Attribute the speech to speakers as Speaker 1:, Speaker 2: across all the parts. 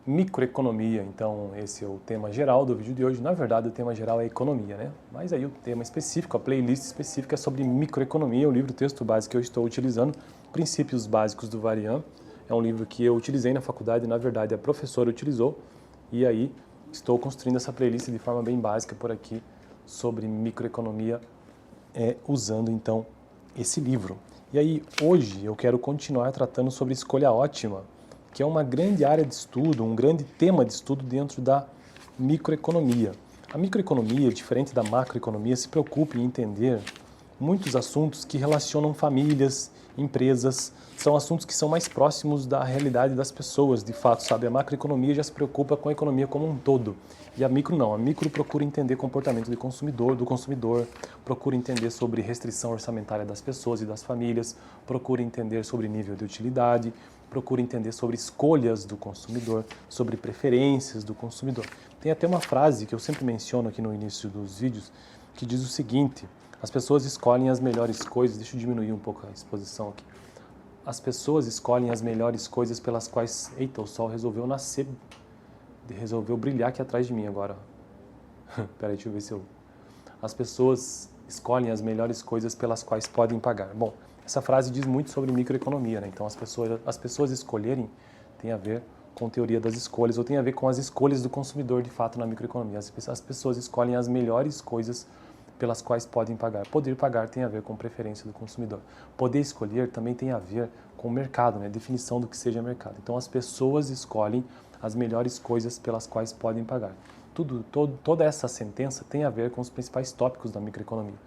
Speaker 1: microeconomia. Então, esse é o tema geral do vídeo de hoje. Na verdade, o tema geral é economia, né? Mas aí o tema específico, a playlist específica é sobre microeconomia, o livro texto básico que eu estou utilizando, Princípios Básicos do Varian. É um livro que eu utilizei na faculdade, na verdade a professora utilizou, e aí estou construindo essa playlist de forma bem básica por aqui sobre microeconomia, usando então esse livro. E aí hoje eu quero continuar tratando sobre escolha ótima, que é uma grande área de estudo, um grande tema de estudo dentro da microeconomia. A microeconomia, diferente da macroeconomia, se preocupa em entender muitos assuntos que relacionam famílias, empresas, são assuntos que são mais próximos da realidade das pessoas, de fato, sabe? A macroeconomia já se preocupa com a economia como um todo, e a micro não. A micro procura entender comportamento do consumidor, procura entender sobre restrição orçamentária das pessoas e das famílias, procura entender sobre nível de utilidade, procura entender sobre escolhas do consumidor, sobre preferências do consumidor. Tem até uma frase que eu sempre menciono aqui no início dos vídeos, que diz o seguinte: as pessoas escolhem as melhores coisas. Deixa eu diminuir um pouco a exposição aqui. As pessoas escolhem as melhores coisas pelas quais... Eita, o sol resolveu nascer, resolveu brilhar aqui atrás de mim agora. Peraí, deixa eu ver se eu... As pessoas escolhem as melhores coisas pelas quais podem pagar. Bom, essa frase diz muito sobre microeconomia, né? Então, as pessoas escolherem tem a ver com teoria das escolhas, ou tem a ver com as escolhas do consumidor, de fato, na microeconomia. As pessoas escolhem as melhores coisas pelas quais podem pagar. Poder pagar tem a ver com preferência do consumidor. Poder escolher também tem a ver com o mercado, né? Definição do que seja mercado. Então, as pessoas escolhem as melhores coisas pelas quais podem pagar. Toda essa sentença tem a ver com os principais tópicos da microeconomia,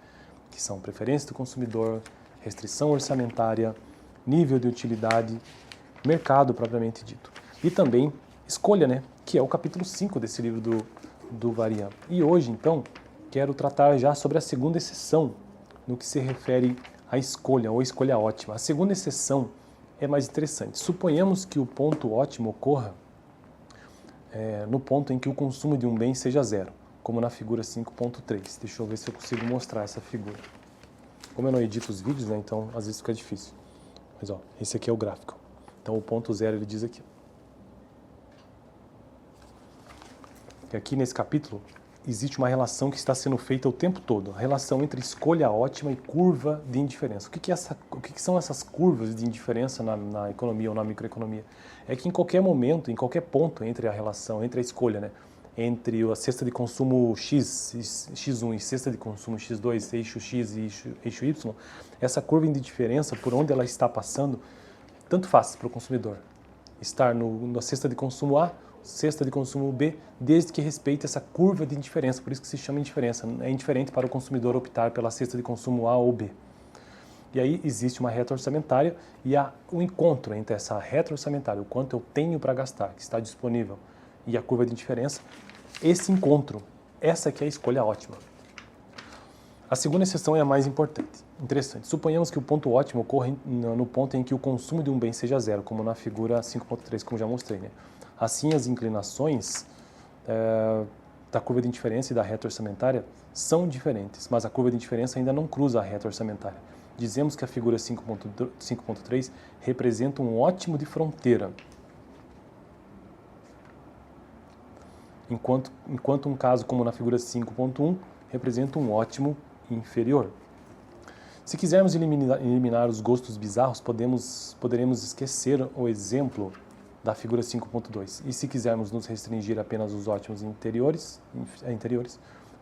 Speaker 1: que são preferência do consumidor, restrição orçamentária, nível de utilidade, mercado propriamente dito. E também escolha, né? Que é o capítulo 5 desse livro do Varian. E hoje, então, quero tratar já sobre a segunda exceção no que se refere à escolha, ou escolha ótima. A segunda exceção é mais interessante. Suponhamos que o ponto ótimo ocorra no ponto em que o consumo de um bem seja zero, como na figura 5.3. Deixa eu ver se eu consigo mostrar essa figura. Como eu não edito os vídeos, né, então às vezes fica difícil. Mas ó, esse aqui é o gráfico. Então o ponto zero ele diz aqui. Que aqui nesse capítulo existe uma relação que está sendo feita o tempo todo, a relação entre escolha ótima e curva de indiferença. O que são essas curvas de indiferença na economia ou na microeconomia? É que em qualquer momento, em qualquer ponto entre a relação, entre a escolha, né, entre a cesta de consumo X1 e cesta de consumo X2, eixo X e eixo Y, essa curva de indiferença, por onde ela está passando, tanto faz para o consumidor estar na cesta de consumo A, cesta de consumo B, desde que respeite essa curva de indiferença, por isso que se chama indiferença. É indiferente para o consumidor optar pela cesta de consumo A ou B. E aí existe uma reta orçamentária e há um encontro entre essa reta orçamentária, o quanto eu tenho para gastar, que está disponível, e a curva de indiferença. Esse encontro, essa que é a escolha ótima. A segunda exceção é a mais interessante. Suponhamos que o ponto ótimo ocorra no ponto em que o consumo de um bem seja zero, como na figura 5.3, como já mostrei, né? Assim, as inclinações da curva de indiferença e da reta orçamentária são diferentes, mas a curva de indiferença ainda não cruza a reta orçamentária. Dizemos que a figura 5.3 representa um ótimo de fronteira, enquanto um caso como na figura 5.1 representa um ótimo inferior. Se quisermos eliminar os gostos bizarros, poderemos esquecer o exemplo da figura 5.2. E se quisermos nos restringir apenas aos ótimos interiores,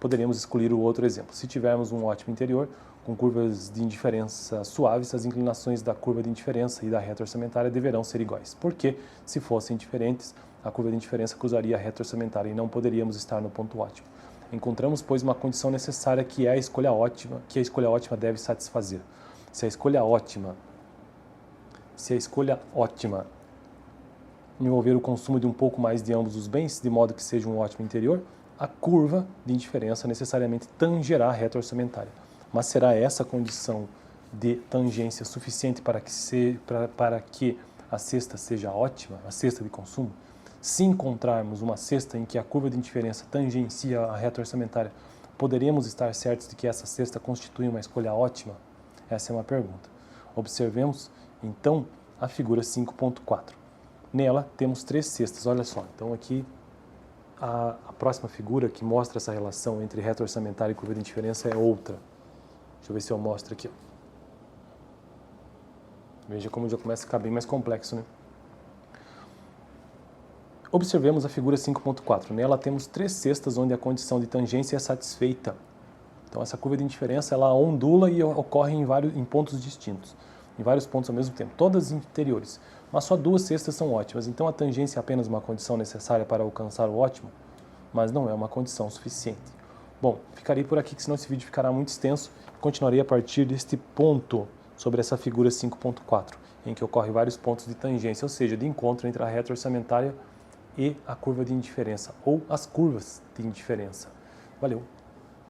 Speaker 1: poderemos excluir o outro exemplo. Se tivermos um ótimo interior com curvas de indiferença suaves, as inclinações da curva de indiferença e da reta orçamentária deverão ser iguais. Porque, se fossem diferentes, a curva de indiferença cruzaria a reta orçamentária e não poderíamos estar no ponto ótimo. Encontramos, pois, uma condição necessária que a escolha ótima deve satisfazer. Se a escolha ótima envolver o consumo de um pouco mais de ambos os bens, de modo que seja um ótimo interior, a curva de indiferença necessariamente tangerá a reta orçamentária. Mas será essa condição de tangência suficiente para que a cesta seja ótima, a cesta de consumo? Se encontrarmos uma cesta em que a curva de indiferença tangencia a reta orçamentária, poderemos estar certos de que essa cesta constitui uma escolha ótima? Essa é uma pergunta. Observemos, então, a figura 5.4. Nela temos 3 cestas, olha só. Então aqui a próxima figura que mostra essa relação entre reto orçamentário e curva de indiferença é outra. Deixa eu ver se eu mostro aqui. Veja como já começa a ficar bem mais complexo, né? Observemos a figura 5.4. Nela temos 3 cestas onde a condição de tangência é satisfeita. Então essa curva de indiferença ela ondula e ocorre em pontos distintos, em vários pontos ao mesmo tempo, todas interiores. Mas só 2 cestas são ótimas, então a tangência é apenas uma condição necessária para alcançar o ótimo, mas não é uma condição suficiente. Bom, ficarei por aqui que senão esse vídeo ficará muito extenso. Continuarei a partir deste ponto sobre essa figura 5.4, em que ocorre vários pontos de tangência, ou seja, de encontro entre a reta orçamentária e a curva de indiferença, ou as curvas de indiferença. Valeu!